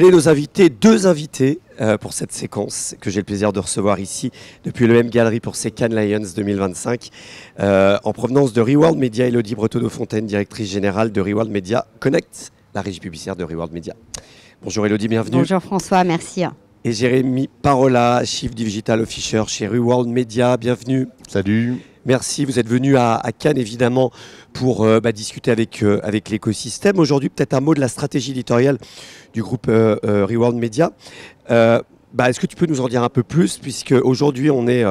Allez, nos invités, deux invités pour cette séquence que j'ai le plaisir de recevoir ici depuis le M Gallery pour ces Cannes Lions 2025. En provenance de Reworld Media, Élodie Breteau-de-Fontaine, directrice générale de Reworld Media Connect, la régie publicitaire de Reworld Media. Bonjour Élodie, bienvenue. Bonjour François, merci. Et Jérémy Parola, Chief Digital Officer chez Reworld Media, bienvenue. Salut. Merci, vous êtes venu à Cannes évidemment pour discuter avec l'écosystème. Aujourd'hui, peut-être un mot de la stratégie éditoriale du groupe Reworld Media. Est-ce que tu peux nous en dire un peu plus, puisque aujourd'hui on est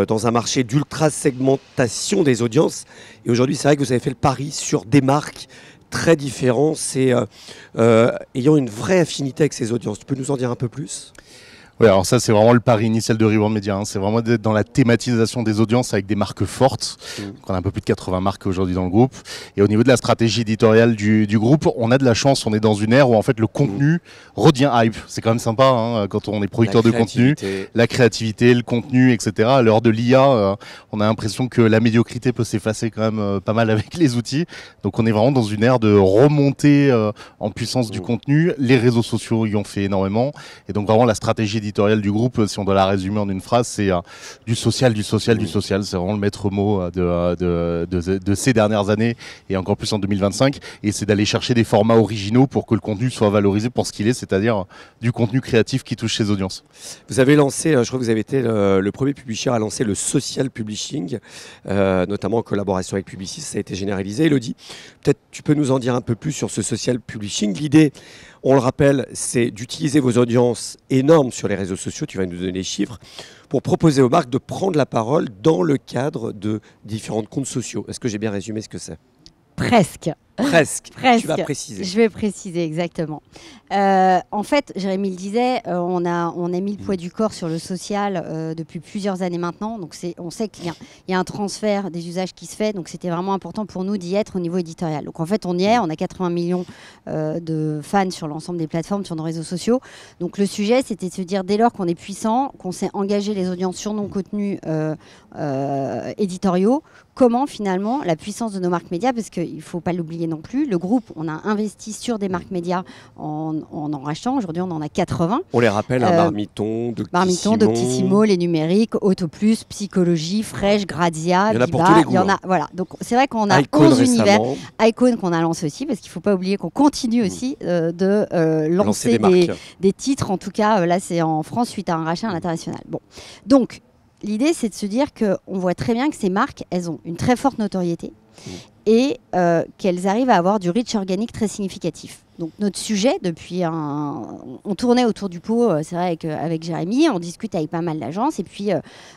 dans un marché d'ultra-segmentation des audiences. Et aujourd'hui, c'est vrai que vous avez fait le pari sur des marques très différentes, ayant une vraie affinité avec ces audiences. Tu peux nous en dire un peu plus ? Oui, alors ça, c'est vraiment le pari initial de Reworld Media. Hein. C'est vraiment d'être dans la thématisation des audiences avec des marques fortes. On a un peu plus de 80 marques aujourd'hui dans le groupe. Et au niveau de la stratégie éditoriale du groupe, on a de la chance. On est dans une ère où en fait le contenu redevient hype. C'est quand même sympa hein, quand on est producteur de contenu. La créativité, le contenu, etc. À l'heure de l'IA, on a l'impression que la médiocrité peut s'effacer quand même pas mal avec les outils. Donc on est vraiment dans une ère de remontée en puissance du contenu. Les réseaux sociaux y ont fait énormément. Et donc vraiment la stratégie éditoriale du groupe, si on doit la résumer en une phrase, c'est du social. C'est vraiment le maître mot de ces dernières années et encore plus en 2025. Et c'est d'aller chercher des formats originaux pour que le contenu soit valorisé pour ce qu'il est, c'est-à-dire du contenu créatif qui touche ses audiences. Vous avez lancé, je crois que vous avez été le premier publisher à lancer le social publishing, notamment en collaboration avec Publicis. Ça a été généralisé. Élodie, peut-être tu peux nous en dire un peu plus sur ce social publishing. L'idée, on le rappelle, c'est d'utiliser vos audiences énormes sur les réseaux sociaux, tu vas nous donner les chiffres, pour proposer aux marques de prendre la parole dans le cadre de différents comptes sociaux. Est-ce que j'ai bien résumé ce que c'est ? Presque. Presque. Tu vas préciser. Je vais préciser, exactement. En fait, Jérémy le disait, on a mis le poids du corps sur le social depuis plusieurs années maintenant. Donc on sait qu'il y a un transfert des usages qui se fait. Donc c'était vraiment important pour nous d'y être au niveau éditorial. Donc en fait, on y est. On a 80 millions de fans sur l'ensemble des plateformes, sur nos réseaux sociaux. Donc le sujet, c'était de se dire, dès lors qu'on est puissant, qu'on sait engager les audiences sur nos contenus éditoriaux, comment finalement la puissance de nos marques médias, parce qu'il ne faut pas l'oublier non plus, le groupe, on a investi sur des marques médias en rachetant. Aujourd'hui, on en a 80. On les rappelle, Marmiton, Doctissimo, Les Numériques, Autoplus, Psychologie, Fresh, Grazia, il y en a Biba, pour tous les goûts. Voilà. Donc c'est vrai qu'on a Icon 11 univers. récemment. Icon qu'on a lancé aussi, parce qu'il ne faut pas oublier qu'on continue aussi de lancer des titres. En tout cas, là, c'est en France suite à un rachat à l'international. Bon. Donc, l'idée, c'est de se dire qu'on voit très bien que ces marques, elles ont une très forte notoriété et qu'elles arrivent à avoir du reach organique très significatif. Donc notre sujet, on tournait autour du pot, c'est vrai, avec Jérémy, on discute avec pas mal d'agences, et puis,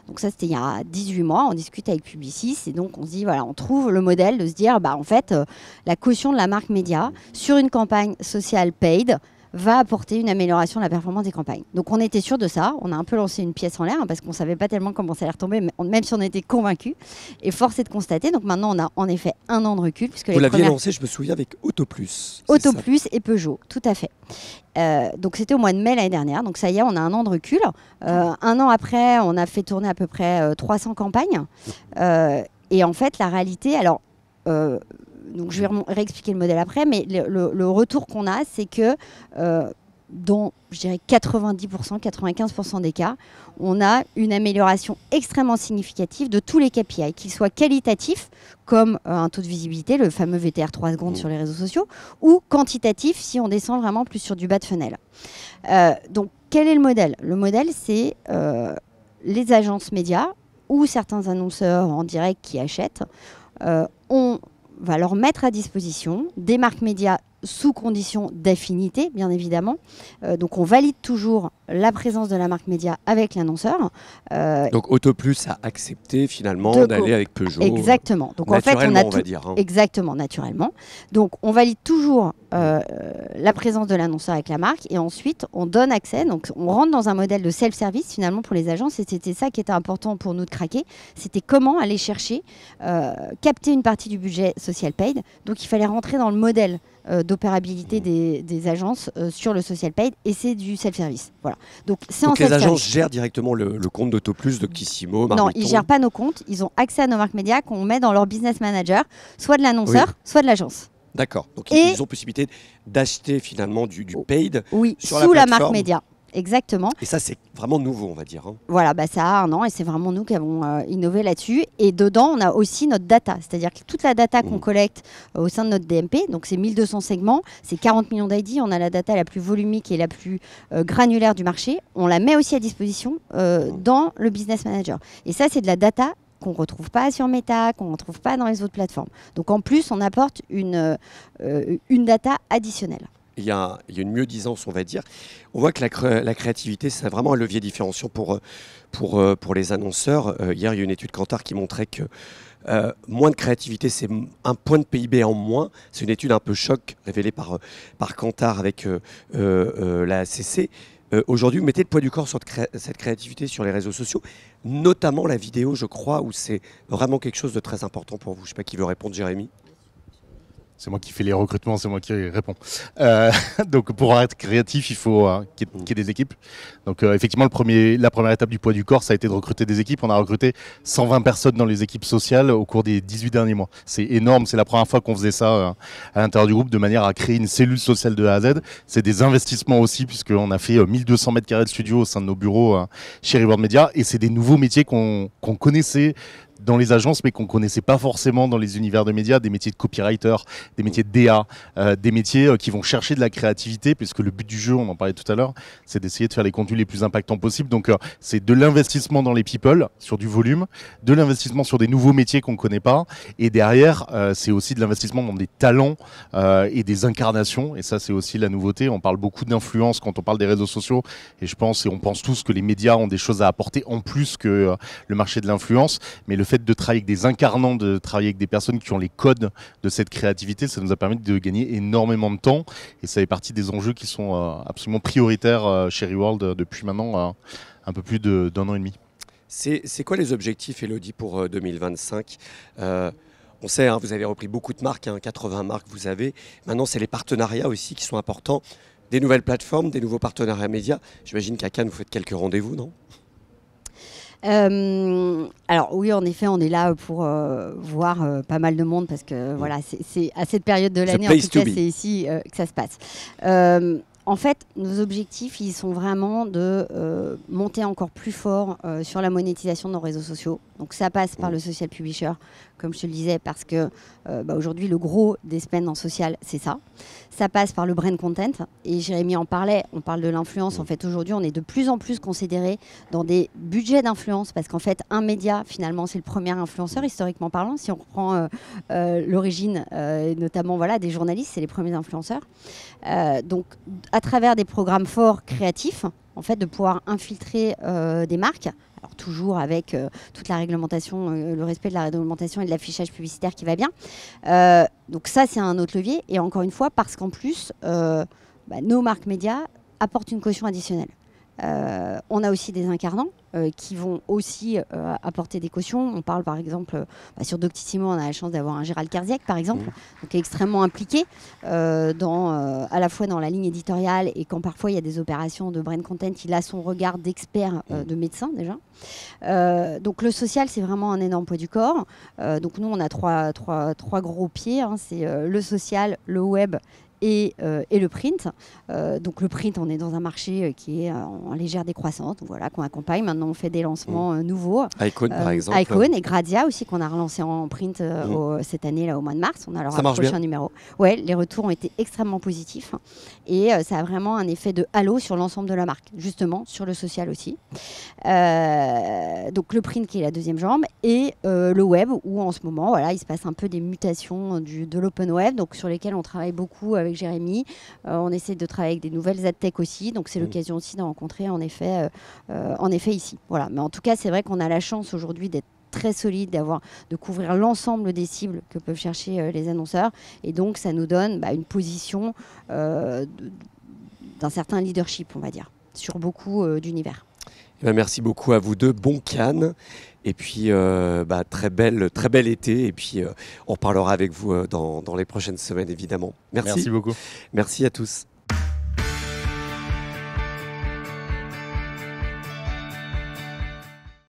donc ça c'était il y a 18 mois, on discute avec Publicis, et donc on se dit, voilà, on trouve le modèle de se dire, en fait, la caution de la marque média sur une campagne sociale paid va apporter une amélioration de la performance des campagnes. Donc on était sûr de ça, on a un peu lancé une pièce en l'air parce qu'on ne savait pas tellement comment ça allait retomber, même si on était convaincus. Et force est de constater, donc maintenant on a en effet un an de recul. Puisque vous l'aviez lancé, je me souviens, avec Autoplus. Autoplus et Peugeot, tout à fait. Donc c'était au mois de mai l'année dernière, donc ça y est, on a un an de recul. Un an après, on a fait tourner à peu près 300 campagnes. Et en fait, la réalité, alors... donc je vais réexpliquer le modèle après, mais le retour qu'on a, c'est que dans, je dirais, 90%, 95% des cas, on a une amélioration extrêmement significative de tous les KPI, qu'ils soient qualitatifs, comme un taux de visibilité, le fameux VTR 3 secondes sur les réseaux sociaux, ou quantitatifs, si on descend vraiment plus sur du bas de funnel. Donc, quel est le modèle ? Le modèle, c'est les agences médias ou certains annonceurs en direct qui achètent. On va leur mettre à disposition des marques médias sous condition d'affinité, bien évidemment. Donc, on valide toujours la présence de la marque média avec l'annonceur. Donc, Autoplus a accepté finalement d'aller avec Peugeot. Exactement. Donc, en fait, on va dire. Exactement, naturellement. Donc, on valide toujours la présence de l'annonceur avec la marque et ensuite, on donne accès. Donc, on rentre dans un modèle de self-service finalement pour les agences et c'était ça qui était important pour nous de craquer. C'était comment aller chercher, capter une partie du budget social paid. Donc, il fallait rentrer dans le modèle d'opérabilité des agences sur le social paid et c'est du self-service. Voilà. Donc les agences gèrent directement le compte d'Autoplus, Doctissimo, Marmiton. Non, ils ne gèrent pas nos comptes. Ils ont accès à nos marques médias qu'on met dans leur business manager, soit de l'annonceur, soit de l'agence. D'accord. Donc Et- ils ont possibilité d'acheter finalement du paid Oui, sur sous la marque plateforme. média. Exactement. Et ça, c'est vraiment nouveau, on va dire. Hein. Voilà, bah ça a un an et c'est vraiment nous qui avons innové là-dessus. Et dedans, on a aussi notre data, c'est-à-dire que toute la data qu'on collecte au sein de notre DMP, donc c'est 1200 segments, c'est 40 millions d'ID, on a la data la plus volumique et la plus granulaire du marché, on la met aussi à disposition dans le Business Manager. Et ça, c'est de la data qu'on ne retrouve pas sur Meta, qu'on ne retrouve pas dans les autres plateformes. Donc en plus, on apporte une data additionnelle. Il y a une mieux-disance, on va dire. On voit que la créativité, c'est vraiment un levier différenciant pour les annonceurs. Hier, il y a une étude Kantar qui montrait que moins de créativité, c'est un point de PIB en moins. C'est une étude un peu choc révélée par Kantar avec la ACC. Aujourd'hui, vous mettez le poids du corps sur cette créativité sur les réseaux sociaux, notamment la vidéo, je crois, où c'est vraiment quelque chose de très important pour vous. Je ne sais pas qui veut répondre, Jérémy. C'est moi qui fais les recrutements, c'est moi qui réponds. Donc pour être créatif, il faut qu'il y ait des équipes. Donc effectivement, la première étape du poids du corps, ça a été de recruter des équipes. On a recruté 120 personnes dans les équipes sociales au cours des 18 derniers mois. C'est énorme, c'est la première fois qu'on faisait ça à l'intérieur du groupe de manière à créer une cellule sociale de A à Z. C'est des investissements aussi, puisqu'on a fait 1200 mètres carrés de studio au sein de nos bureaux chez Reward Media. Et c'est des nouveaux métiers qu'on connaissait dans les agences, mais qu'on ne connaissait pas forcément dans les univers de médias, des métiers de copywriter, des métiers de DA, des métiers qui vont chercher de la créativité, puisque le but du jeu, on en parlait tout à l'heure, c'est d'essayer de faire les contenus les plus impactants possibles. Donc c'est de l'investissement dans les people, sur du volume, de l'investissement sur des nouveaux métiers qu'on ne connaît pas, et derrière, c'est aussi de l'investissement dans des talents et des incarnations, et ça c'est aussi la nouveauté. On parle beaucoup d'influence quand on parle des réseaux sociaux, et on pense tous que les médias ont des choses à apporter en plus que le marché de l'influence, mais le fait de travailler avec des incarnants, de travailler avec des personnes qui ont les codes de cette créativité, ça nous a permis de gagner énormément de temps, et ça fait partie des enjeux qui sont absolument prioritaires chez Reworld depuis maintenant un peu plus d'un an et demi. C'est quoi les objectifs, Elodie, pour 2025 on sait, hein, vous avez repris beaucoup de marques, 80 marques vous avez. Maintenant, c'est les partenariats aussi qui sont importants. Des nouvelles plateformes, des nouveaux partenariats médias. J'imagine qu'à Cannes, vous faites quelques rendez-vous, non ? Alors oui, en effet, on est là pour voir pas mal de monde parce que voilà, c'est à cette période de l'année, en tout cas, c'est ici que ça se passe. En fait, nos objectifs, ils sont vraiment de monter encore plus fort sur la monétisation de nos réseaux sociaux. Donc ça passe par le social publisher, comme je te le disais, parce que aujourd'hui, le gros des spends en social, c'est ça. Ça passe par le brand content. Et Jérémy en parlait, on parle de l'influence. En fait, aujourd'hui, on est de plus en plus considéré dans des budgets d'influence parce qu'en fait, un média, finalement, c'est le premier influenceur, historiquement parlant. Si on reprend l'origine, notamment voilà, des journalistes, c'est les premiers influenceurs. Donc, à travers des programmes forts créatifs, en fait, de pouvoir infiltrer des marques. Alors toujours avec toute la réglementation, le respect de la réglementation et de l'affichage publicitaire qui va bien. Donc ça, c'est un autre levier. Et encore une fois, parce qu'en plus, nos marques médias apportent une caution additionnelle. On a aussi des incarnants qui vont aussi apporter des cautions. On parle par exemple, sur Doctissimo, on a la chance d'avoir un Gérald Kerziek par exemple, donc, qui est extrêmement impliqué à la fois dans la ligne éditoriale et quand parfois il y a des opérations de brand content, il a son regard d'expert de médecin déjà. Donc le social, c'est vraiment un énorme poids du corps. Donc nous, on a trois gros pieds, hein. C'est le social, le web et le print. Donc le print, on est dans un marché qui est en légère décroissance, donc voilà, qu'on accompagne. Maintenant, on fait des lancements nouveaux. Icon, par exemple. Icon et Grazia aussi, qu'on a relancé en print cette année, là, au mois de mars. On a leur prochain numéro. Ouais, les retours ont été extrêmement positifs. Et ça a vraiment un effet de halo sur l'ensemble de la marque, justement, sur le social aussi. Donc le print qui est la deuxième jambe et le web, où en ce moment, voilà, il se passe un peu des mutations de l'open web, donc sur lesquelles on travaille beaucoup avec Jérémy. On essaie de travailler avec des nouvelles adtech aussi, donc c'est l'occasion aussi d'en rencontrer en effet ici. Voilà. Mais en tout cas, c'est vrai qu'on a la chance aujourd'hui d'être très solide, de couvrir l'ensemble des cibles que peuvent chercher les annonceurs. Et donc, ça nous donne une position d'un certain leadership, on va dire, sur beaucoup d'univers. Merci beaucoup à vous deux. Bon Cannes. Et puis, très bel été. Et puis, on reparlera avec vous dans les prochaines semaines, évidemment. Merci. Merci beaucoup. Merci à tous.